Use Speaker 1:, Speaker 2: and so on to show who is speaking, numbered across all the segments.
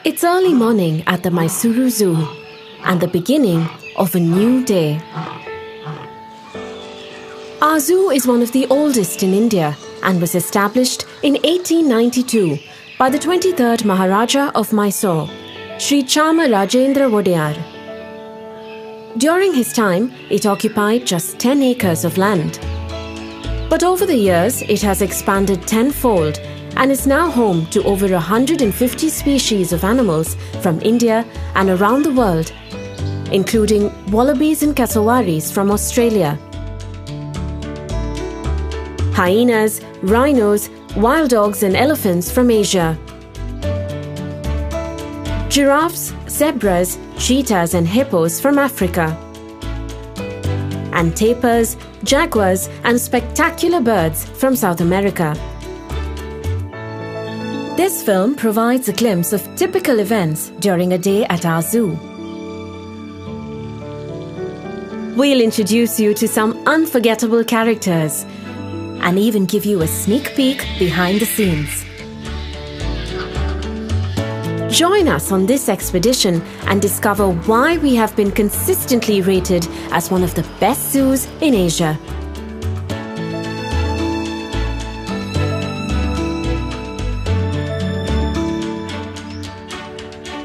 Speaker 1: It's early morning at the Mysore Zoo and the beginning of a new day. Our zoo is one of the oldest in India and was established in 1892 by the 23rd Maharaja of Mysore, Sri Chama Rajendra Wodeyar. During his time, it occupied just 10 acres of land. But over the years, it has expanded tenfold and is now home to over 150 species of animals from India and around the world, including wallabies and cassowaries from Australia, hyenas, rhinos, wild dogs and elephants from Asia, giraffes, zebras, cheetahs and hippos from Africa, and tapirs, jaguars and spectacular birds from South America. This film provides a glimpse of typical events during a day at our zoo. We'll introduce you to some unforgettable characters and even give you a sneak peek behind the scenes. Join us on this expedition and discover why we have been consistently rated as one of the best zoos in Asia.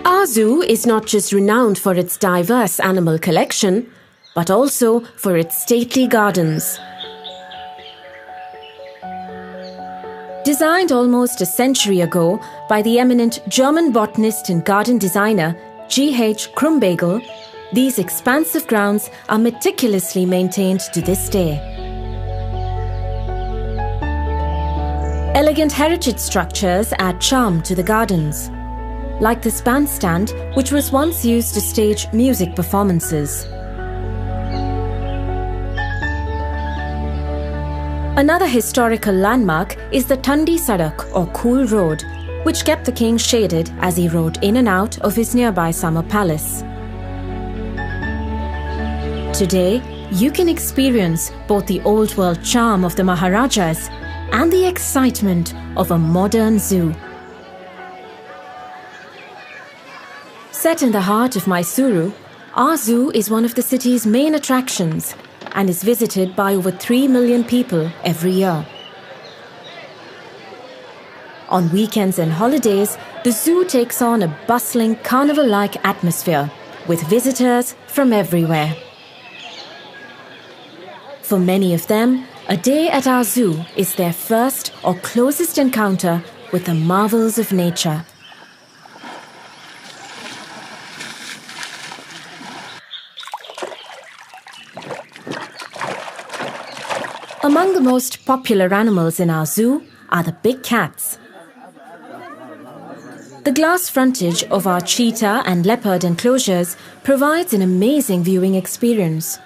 Speaker 1: Our zoo is not just renowned for its diverse animal collection, but also for its stately gardens. Designed almost a century ago by the eminent German botanist and garden designer G.H. Krumbagel, these expansive grounds are meticulously maintained to this day. Elegant heritage structures add charm to the gardens, like this bandstand, which was once used to stage music performances. Another historical landmark is the Thandi Sadak or Cool Road, which kept the king shaded as he rode in and out of his nearby summer palace. Today, you can experience both the old world charm of the Maharajas and the excitement of a modern zoo. Set in the heart of Mysore, our zoo is one of the city's main attractions and is visited by over 3 million people every year. On weekends and holidays, the zoo takes on a bustling carnival-like atmosphere with visitors from everywhere. For many of them, a day at our zoo is their first or closest encounter with the marvels of nature. Among the most popular animals in our zoo are the big cats. The glass frontage of our cheetah and leopard enclosures provides an amazing viewing experience.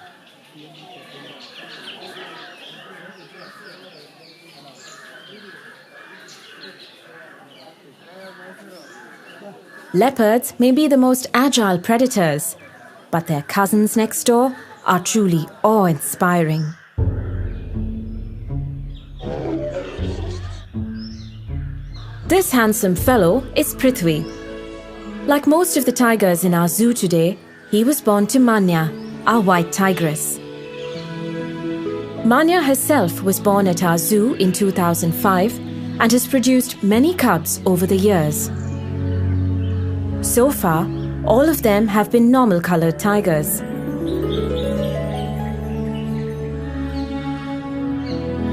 Speaker 1: Leopards may be the most agile predators, but their cousins next door are truly awe-inspiring. This handsome fellow is Prithvi. Like most of the tigers in our zoo today, he was born to Manya, our white tigress. Manya herself was born at our zoo in 2005 and has produced many cubs over the years. So far, all of them have been normal-colored tigers.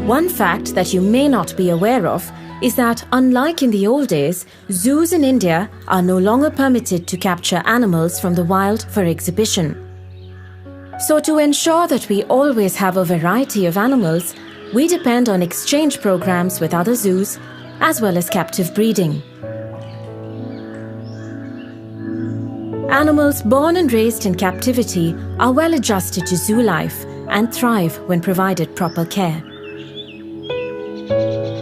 Speaker 1: One fact that you may not be aware of is that, unlike in the old days, zoos in India are no longer permitted to capture animals from the wild for exhibition. So to ensure that we always have a variety of animals, we depend on exchange programs with other zoos, as well as captive breeding. Animals born and raised in captivity are well adjusted to zoo life and thrive when provided proper care.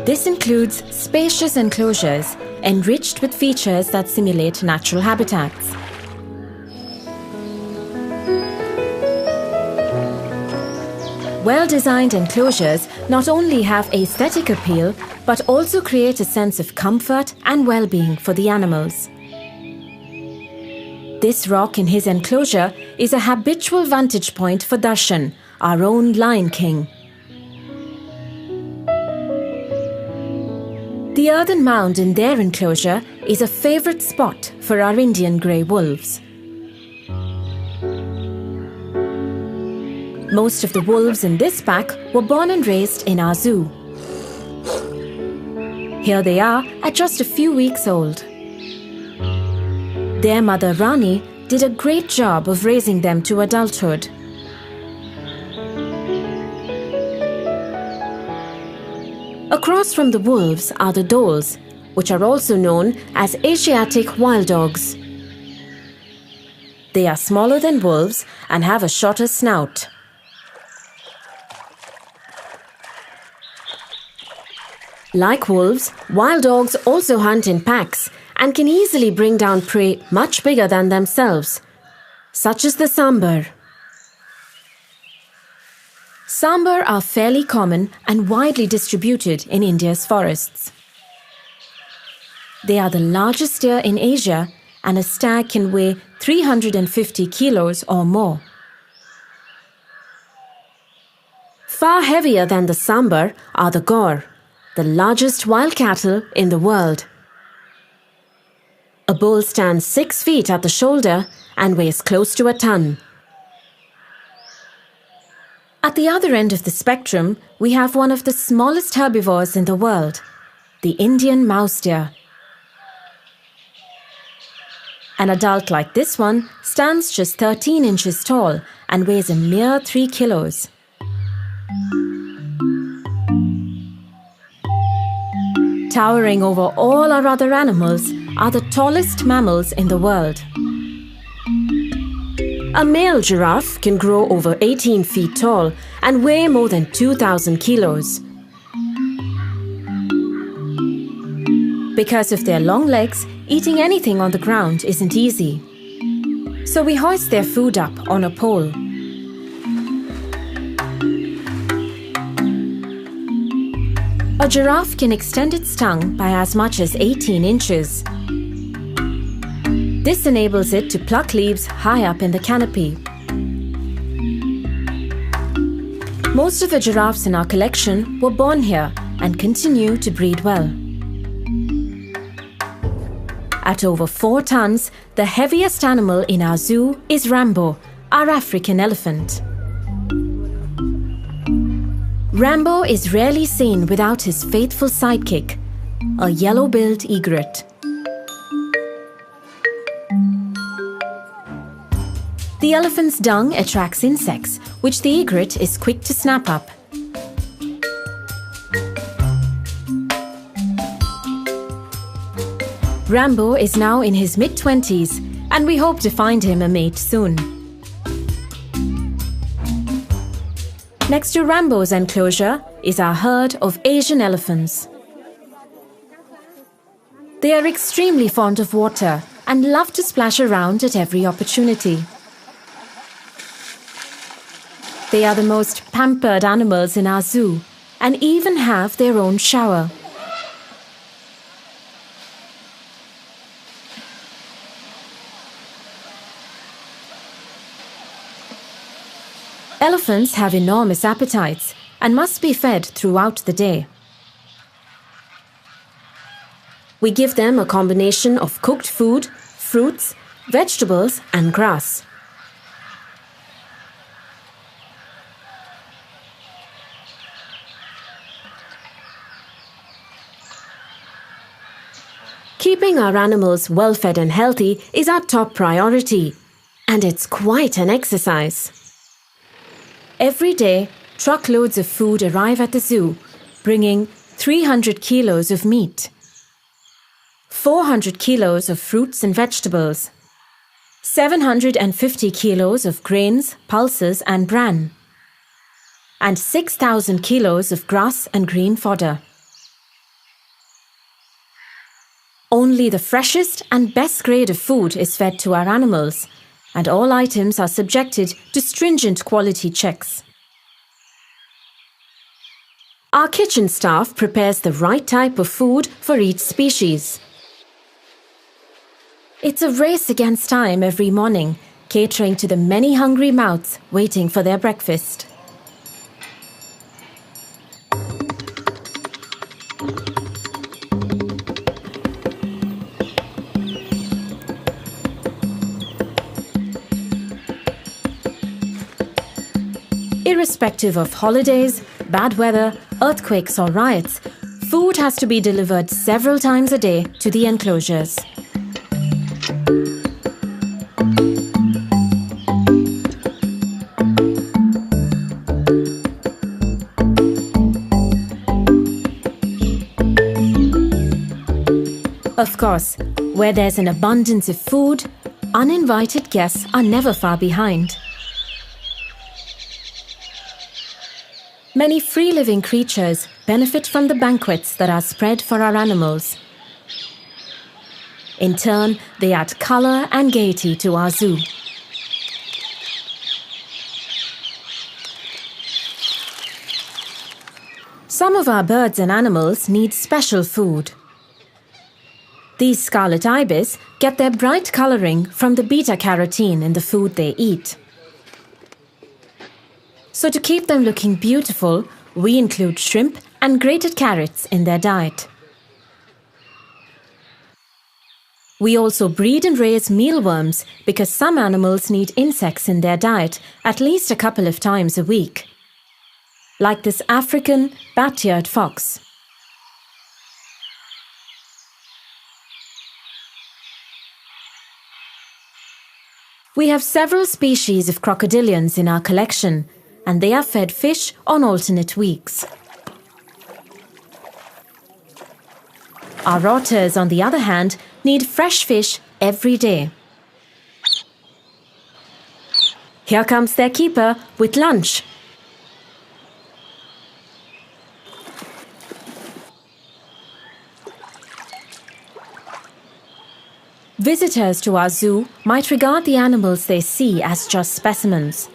Speaker 1: This includes spacious enclosures enriched with features that simulate natural habitats. Well-designed enclosures not only have aesthetic appeal, but also create a sense of comfort and well-being for the animals. This rock in his enclosure is a habitual vantage point for Darshan, our own Lion King. The earthen mound in their enclosure is a favourite spot for our Indian grey wolves. Most of the wolves in this pack were born and raised in our zoo. Here they are at just a few weeks old. Their mother Rani did a great job of raising them to adulthood. Across from the wolves are the dholes, which are also known as Asiatic wild dogs. They are smaller than wolves and have a shorter snout. Like wolves, wild dogs also hunt in packs and can easily bring down prey much bigger than themselves, such as the sambar. Sambar are fairly common and widely distributed in India's forests. They are the largest deer in Asia, and a stag can weigh 350 kilos or more. Far heavier than the sambar are the gaur, the largest wild cattle in the world. A bull stands 6 feet at the shoulder and weighs close to a ton. At the other end of the spectrum, we have one of the smallest herbivores in the world, the Indian mouse deer. An adult like this one stands just 13 inches tall and weighs a mere 3 kilos. Towering over all our other animals are the tallest mammals in the world. A male giraffe can grow over 18 feet tall and weigh more than 2,000 kilos. Because of their long legs, eating anything on the ground isn't easy. So we hoist their food up on a pole. A giraffe can extend its tongue by as much as 18 inches. This enables it to pluck leaves high up in the canopy. Most of the giraffes in our collection were born here and continue to breed well. At over 4 tons, the heaviest animal in our zoo is Rambo, our African elephant. Rambo is rarely seen without his faithful sidekick, a yellow-billed egret. The elephant's dung attracts insects, which the egret is quick to snap up. Rambo is now in his mid-20s, and we hope to find him a mate soon. Next to Rambo's enclosure is our herd of Asian elephants. They are extremely fond of water and love to splash around at every opportunity. They are the most pampered animals in our zoo and even have their own shower. Elephants have enormous appetites and must be fed throughout the day. We give them a combination of cooked food, fruits, vegetables, and grass. Keeping our animals well-fed and healthy is our top priority, and it's quite an exercise. Every day, truckloads of food arrive at the zoo, bringing 300 kilos of meat, 400 kilos of fruits and vegetables, 750 kilos of grains, pulses and bran, and 6,000 kilos of grass and green fodder. Only the freshest and best grade of food is fed to our animals, and all items are subjected to stringent quality checks. Our kitchen staff prepares the right type of food for each species. It's a race against time every morning, catering to the many hungry mouths waiting for their breakfast. Irrespective of holidays, bad weather, earthquakes or riots, food has to be delivered several times a day to the enclosures. Of course, where there's an abundance of food, uninvited guests are never far behind. Many free-living creatures benefit from the banquets that are spread for our animals. In turn, they add color and gaiety to our zoo. Some of our birds and animals need special food. These scarlet ibis get their bright coloring from the beta-carotene in the food they eat. So to keep them looking beautiful, we include shrimp and grated carrots in their diet. We also breed and raise mealworms because some animals need insects in their diet at least a couple of times a week, like this African bat-eared fox. We have several species of crocodilians in our collection, and they are fed fish on alternate weeks. Our otters, on the other hand, need fresh fish every day. Here comes their keeper with lunch. Visitors to our zoo might regard the animals they see as just specimens.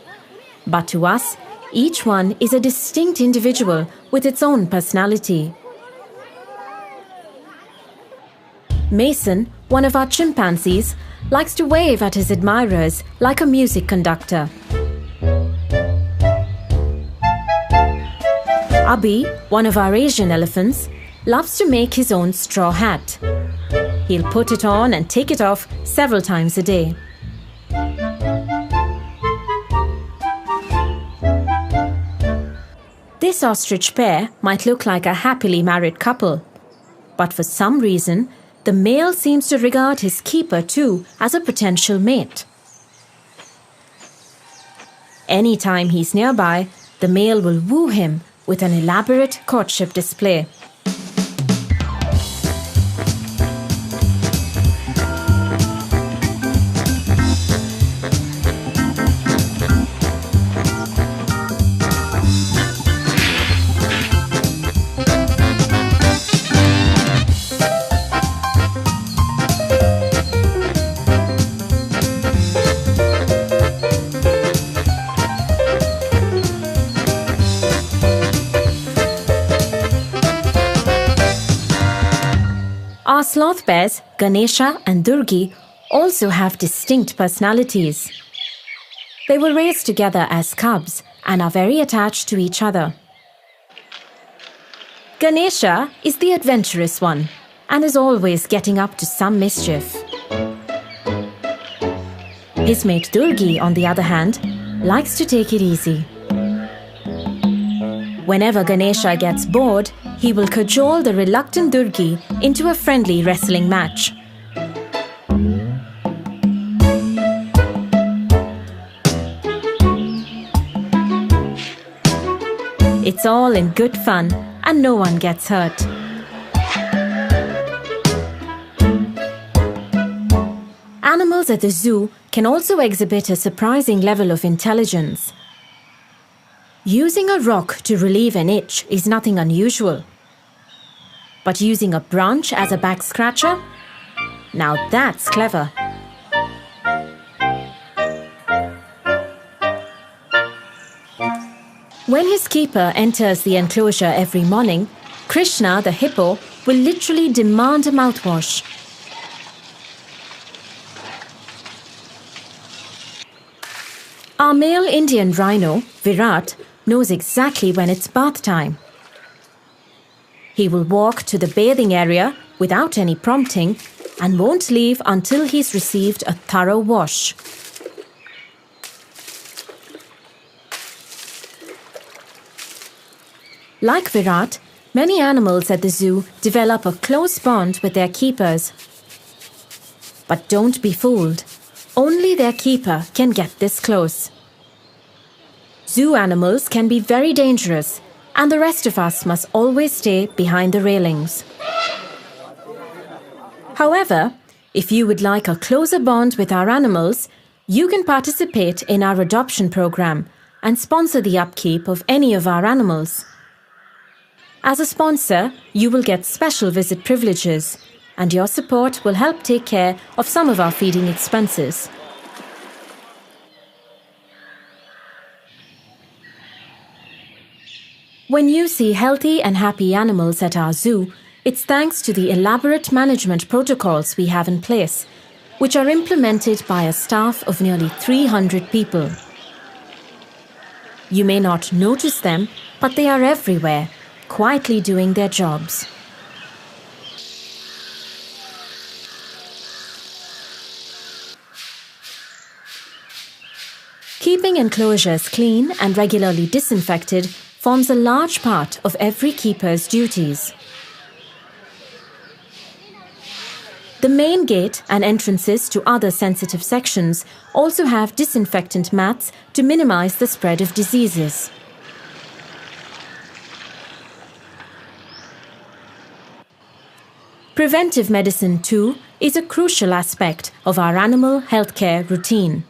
Speaker 1: But to us, each one is a distinct individual with its own personality. Mason, one of our chimpanzees, likes to wave at his admirers like a music conductor. Abhi, one of our Asian elephants, loves to make his own straw hat. He'll put it on and take it off several times a day. This ostrich pair might look like a happily married couple, but for some reason, the male seems to regard his keeper too as a potential mate. Anytime he's nearby, the male will woo him with an elaborate courtship display. Our sloth bears, Ganesha and Durgi, also have distinct personalities. They were raised together as cubs and are very attached to each other. Ganesha is the adventurous one and is always getting up to some mischief. His mate Durgi, on the other hand, likes to take it easy. Whenever Ganesha gets bored, he will cajole the reluctant Durgi into a friendly wrestling match. It's all in good fun and no one gets hurt. Animals at the zoo can also exhibit a surprising level of intelligence. Using a rock to relieve an itch is nothing unusual. But using a branch as a back scratcher? Now that's clever. When his keeper enters the enclosure every morning, Krishna, the hippo, will literally demand a mouthwash. Our male Indian rhino, Virat, knows exactly when it's bath time. He will walk to the bathing area without any prompting and won't leave until he's received a thorough wash. Like Virat, many animals at the zoo develop a close bond with their keepers. But don't be fooled. Only their keeper can get this close. Zoo animals can be very dangerous, and the rest of us must always stay behind the railings. However, if you would like a closer bond with our animals, you can participate in our adoption program and sponsor the upkeep of any of our animals. As a sponsor, you will get special visit privileges, and your support will help take care of some of our feeding expenses. When you see healthy and happy animals at our zoo, it's thanks to the elaborate management protocols we have in place, which are implemented by a staff of nearly 300 people. You may not notice them, but they are everywhere, quietly doing their jobs. Keeping enclosures clean and regularly disinfected forms a large part of every keeper's duties. The main gate and entrances to other sensitive sections also have disinfectant mats to minimize the spread of diseases. Preventive medicine, too, is a crucial aspect of our animal healthcare routine.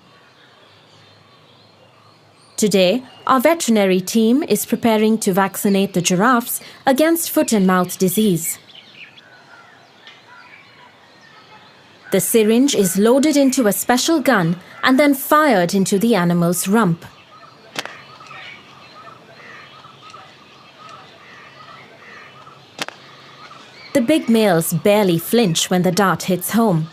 Speaker 1: Today, our veterinary team is preparing to vaccinate the giraffes against foot and mouth disease. The syringe is loaded into a special gun and then fired into the animal's rump. The big males barely flinch when the dart hits home.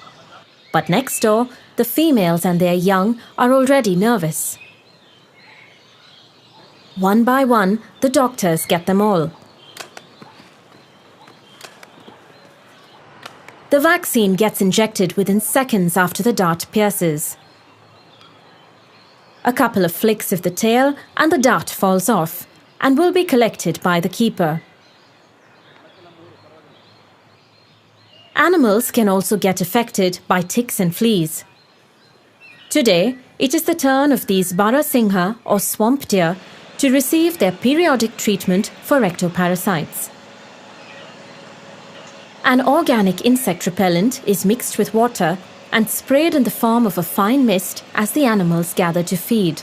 Speaker 1: But next door, the females and their young are already nervous. One by one, the doctors get them all. The vaccine gets injected within seconds after the dart pierces. A couple of flicks of the tail and the dart falls off and will be collected by the keeper. Animals can also get affected by ticks and fleas. Today, it is the turn of these Barasingha or swamp deer to receive their periodic treatment for ectoparasites. An organic insect repellent is mixed with water and sprayed in the form of a fine mist as the animals gather to feed.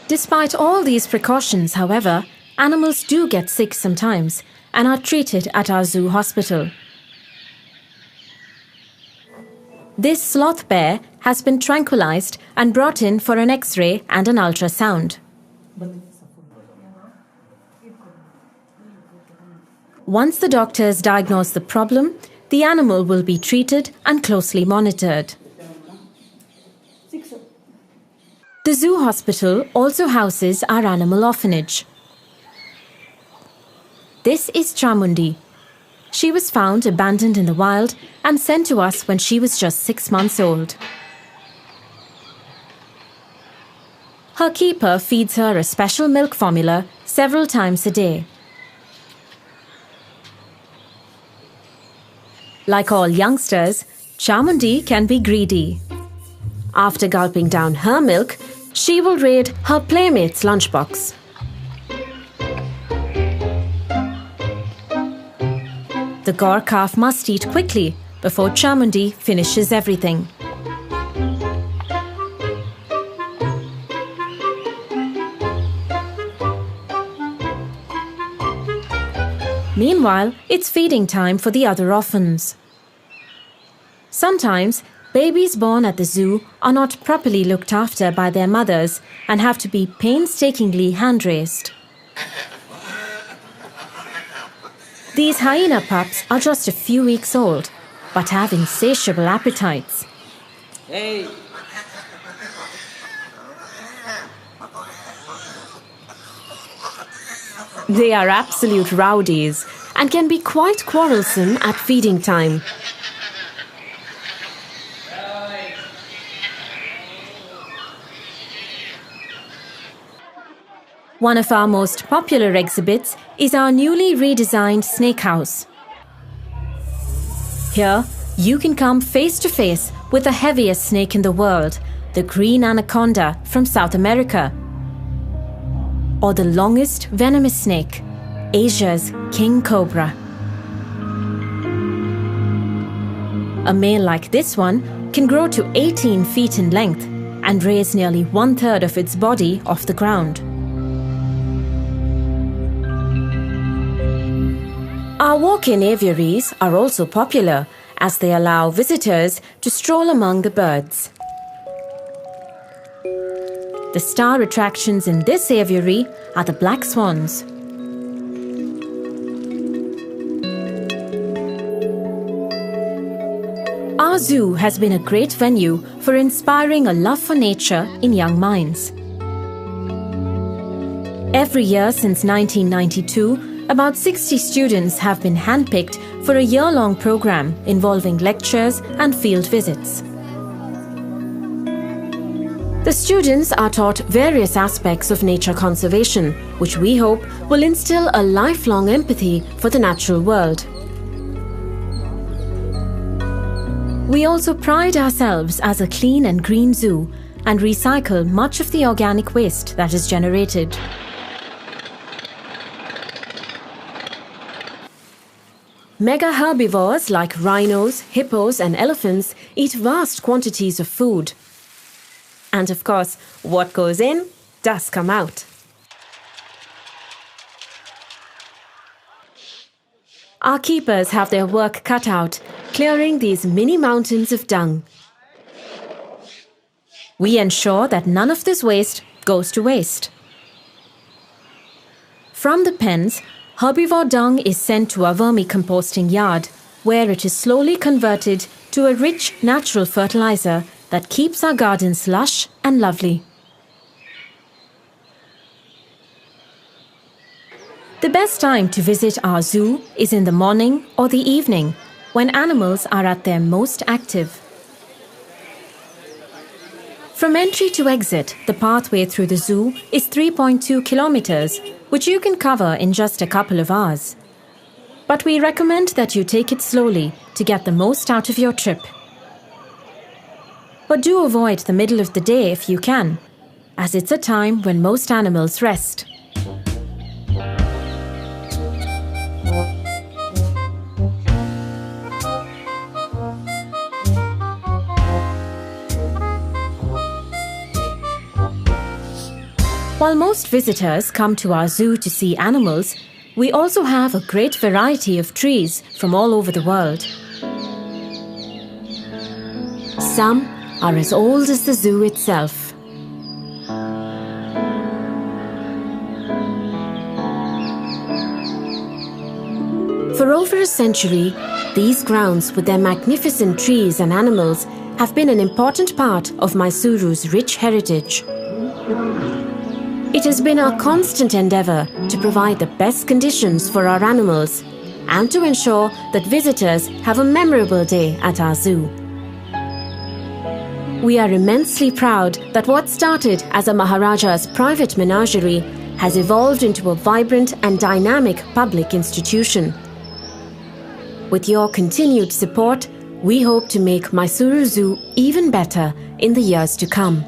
Speaker 1: Despite all these precautions, however, animals do get sick sometimes and are treated at our zoo hospital. This sloth bear has been tranquilized and brought in for an X-ray and an ultrasound. Once the doctors diagnose the problem, the animal will be treated and closely monitored. The zoo hospital also houses our animal orphanage. This is Chamundi. She was found abandoned in the wild and sent to us when she was just 6 months old. Her keeper feeds her a special milk formula several times a day. Like all youngsters, Chamundi can be greedy. After gulping down her milk, she will raid her playmate's lunchbox. The Gaur calf must eat quickly before Chamundi finishes everything. Meanwhile, it's feeding time for the other orphans. Sometimes, Babies born at the zoo are not properly looked after by their mothers and have to be painstakingly hand-raised. These hyena pups are just a few weeks old, but have insatiable appetites.
Speaker 2: Hey!
Speaker 1: They are absolute rowdies and can be quite quarrelsome at feeding time. One of our most popular exhibits is our newly redesigned snake house. Here, you can come face to face with the heaviest snake in the world, the green anaconda from South America, or the longest venomous snake, Asia's king cobra. A male like this one can grow to 18 feet in length and raise nearly 1/3 of its body off the ground. Our walk-in aviaries are also popular as they allow visitors to stroll among the birds. The star attractions in this aviary are the black swans. Our zoo has been a great venue for inspiring a love for nature in young minds. Every year since 1992, about 60 students have been handpicked for a year-long program involving lectures and field visits. The students are taught various aspects of nature conservation, which we hope will instill a lifelong empathy for the natural world. We also pride ourselves as a clean and green zoo and recycle much of the organic waste that is generated. Mega herbivores like rhinos, hippos and elephants eat vast quantities of food. And of course, what goes in does come out. Our keepers have their work cut out, clearing these mini mountains of dung. We ensure that none of this waste goes to waste. From the pens, herbivore dung is sent to our vermicomposting yard, where it is slowly converted to a rich natural fertilizer that keeps our gardens lush and lovely. The best time to visit our zoo is in the morning or the evening, when animals are at their most active. From entry to exit, the pathway through the zoo is 3.2 kilometers, which you can cover in just a couple of hours. But we recommend that you take it slowly to get the most out of your trip. But do avoid the middle of the day if you can, as it's a time when most animals rest. While most visitors come to our zoo to see animals, we also have a great variety of trees from all over the world. Some are as old as the zoo itself. For over a century, these grounds with their magnificent trees and animals have been an important part of Mysore's rich heritage. It has been our constant endeavour to provide the best conditions for our animals and to ensure that visitors have a memorable day at our zoo. We are immensely proud that what started as a Maharaja's private menagerie has evolved into a vibrant and dynamic public institution. With your continued support, we hope to make Mysore Zoo even better in the years to come.